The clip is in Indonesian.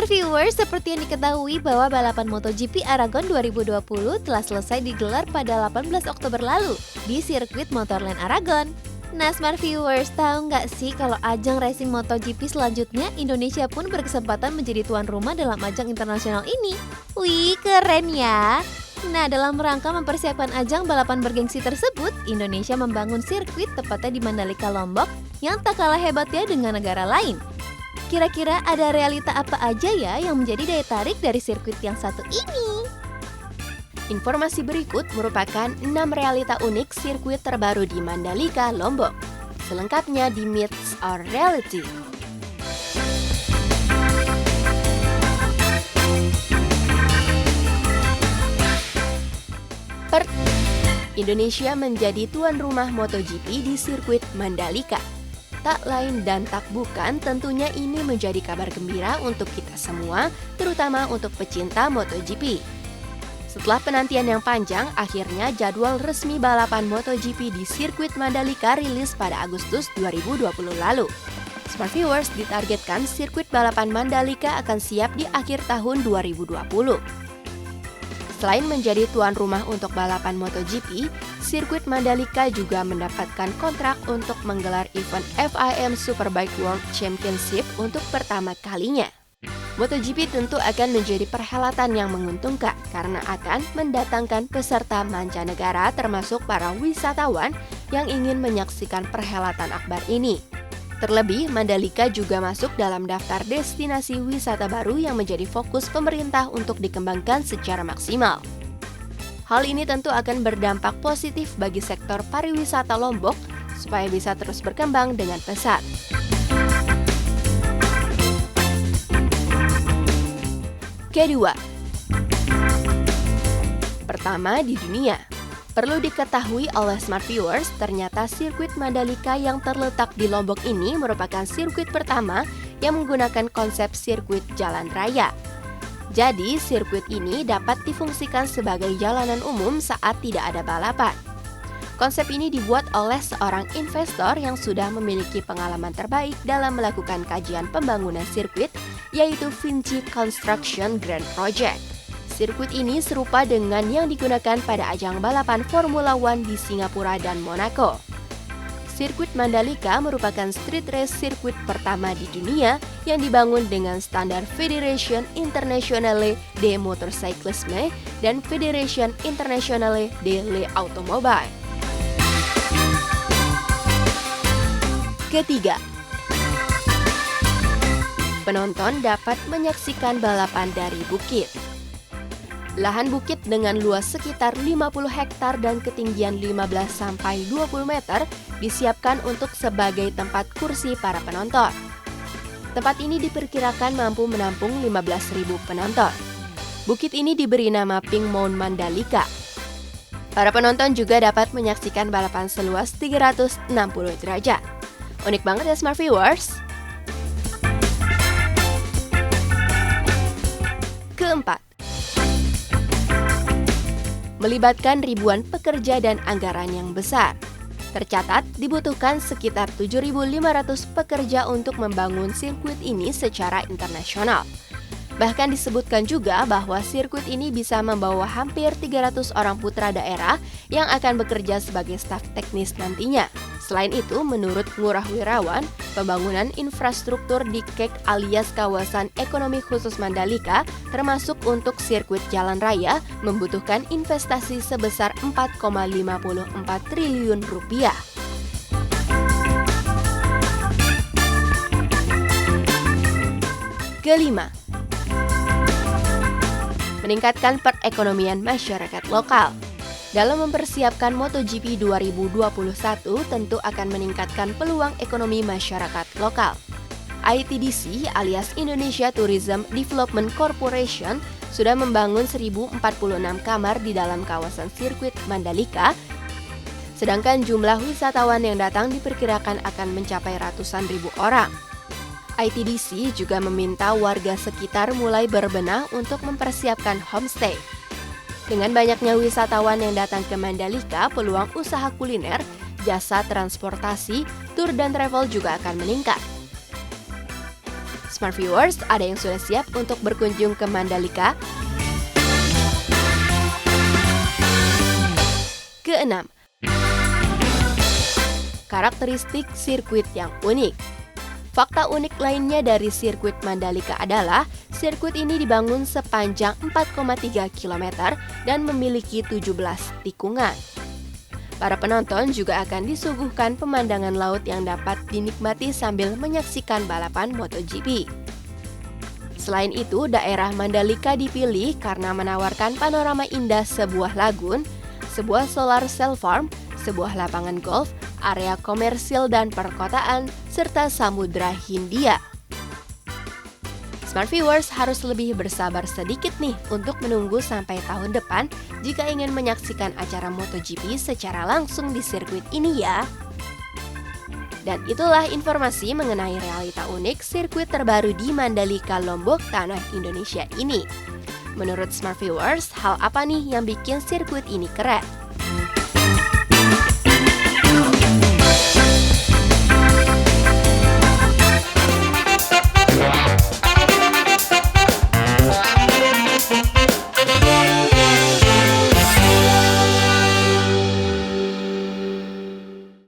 Smart Viewers, seperti yang diketahui bahwa balapan MotoGP Aragon 2020 telah selesai digelar pada 18 Oktober lalu di sirkuit Motorland Aragon. Nah, Smart Viewers, tahu nggak sih kalau ajang racing MotoGP selanjutnya Indonesia pun berkesempatan menjadi tuan rumah dalam ajang internasional ini? Wih, keren ya! Nah, dalam rangka mempersiapkan ajang balapan bergengsi tersebut, Indonesia membangun sirkuit tepatnya di Mandalika, Lombok yang tak kalah hebatnya dengan negara lain. Kira-kira ada realita apa aja ya yang menjadi daya tarik dari sirkuit yang satu ini? Informasi berikut merupakan 6 realita unik sirkuit terbaru di Mandalika, Lombok. Selengkapnya di Myths or Reality. Indonesia menjadi tuan rumah MotoGP di sirkuit Mandalika. Tak lain dan tak bukan, tentunya ini menjadi kabar gembira untuk kita semua, terutama untuk pecinta MotoGP. Setelah penantian yang panjang, akhirnya jadwal resmi balapan MotoGP di sirkuit Mandalika rilis pada Agustus 2020 lalu. Smart Viewers, ditargetkan sirkuit balapan Mandalika akan siap di akhir tahun 2020. Selain menjadi tuan rumah untuk balapan MotoGP, sirkuit Mandalika juga mendapatkan kontrak untuk menggelar event FIM Superbike World Championship untuk pertama kalinya. MotoGP tentu akan menjadi perhelatan yang menguntungkan karena akan mendatangkan peserta mancanegara termasuk para wisatawan yang ingin menyaksikan perhelatan akbar ini. Terlebih, Mandalika juga masuk dalam daftar destinasi wisata baru yang menjadi fokus pemerintah untuk dikembangkan secara maksimal. Hal ini tentu akan berdampak positif bagi sektor pariwisata Lombok supaya bisa terus berkembang dengan pesat. Kedua, pertama di dunia. Perlu diketahui oleh Smart Viewers, ternyata sirkuit Mandalika yang terletak di Lombok ini merupakan sirkuit pertama yang menggunakan konsep sirkuit jalan raya. Jadi, sirkuit ini dapat difungsikan sebagai jalanan umum saat tidak ada balapan. Konsep ini dibuat oleh seorang investor yang sudah memiliki pengalaman terbaik dalam melakukan kajian pembangunan sirkuit, yaitu Vinci Construction Grand Project. Sirkuit ini serupa dengan yang digunakan pada ajang balapan Formula One di Singapura dan Monaco. Sirkuit Mandalika merupakan street race sirkuit pertama di dunia yang dibangun dengan standar Fédération Internationale de Motorcyclisme dan Fédération Internationale de l'Automobile. Ketiga, penonton dapat menyaksikan balapan dari bukit. Lahan bukit dengan luas sekitar 50 hektar dan ketinggian 15-20 meter disiapkan untuk sebagai tempat kursi para penonton. Tempat ini diperkirakan mampu menampung 15.000 penonton. Bukit ini diberi nama Pink Mound Mandalika. Para penonton juga dapat menyaksikan balapan seluas 360 derajat. Unik banget ya Smart Viewers? Keempat, melibatkan ribuan pekerja dan anggaran yang besar. Tercatat dibutuhkan sekitar 7.500 pekerja untuk membangun sirkuit ini secara internasional. Bahkan disebutkan juga bahwa sirkuit ini bisa membawa hampir 300 orang putra daerah yang akan bekerja sebagai staf teknis nantinya. Selain itu, menurut Ngurah Wirawan, pembangunan infrastruktur di KEK alias Kawasan Ekonomi Khusus Mandalika, termasuk untuk sirkuit jalan raya, membutuhkan investasi sebesar 4,54 triliun rupiah. Kelima, meningkatkan perekonomian masyarakat lokal. Dalam mempersiapkan MotoGP 2021 tentu akan meningkatkan peluang ekonomi masyarakat lokal. ITDC alias Indonesia Tourism Development Corporation sudah membangun 1.046 kamar di dalam kawasan sirkuit Mandalika, sedangkan jumlah wisatawan yang datang diperkirakan akan mencapai ratusan ribu orang. ITDC juga meminta warga sekitar mulai berbenah untuk mempersiapkan homestay. Dengan banyaknya wisatawan yang datang ke Mandalika, peluang usaha kuliner, jasa transportasi, tur dan travel juga akan meningkat. Smart viewers, ada yang sudah siap untuk berkunjung ke Mandalika? Keenam, karakteristik sirkuit yang unik. Fakta unik lainnya dari sirkuit Mandalika adalah sirkuit ini dibangun sepanjang 4,3 km dan memiliki 17 tikungan. Para penonton juga akan disuguhkan pemandangan laut yang dapat dinikmati sambil menyaksikan balapan MotoGP. Selain itu, daerah Mandalika dipilih karena menawarkan panorama indah sebuah lagun, sebuah solar cell farm, sebuah lapangan golf, area komersil dan perkotaan, serta Samudra Hindia. Smart viewers harus lebih bersabar sedikit nih untuk menunggu sampai tahun depan jika ingin menyaksikan acara MotoGP secara langsung di sirkuit ini ya. Dan itulah informasi mengenai realita unik sirkuit terbaru di Mandalika, Lombok, tanah Indonesia ini. Menurut Smart viewers, hal apa nih yang bikin sirkuit ini keren?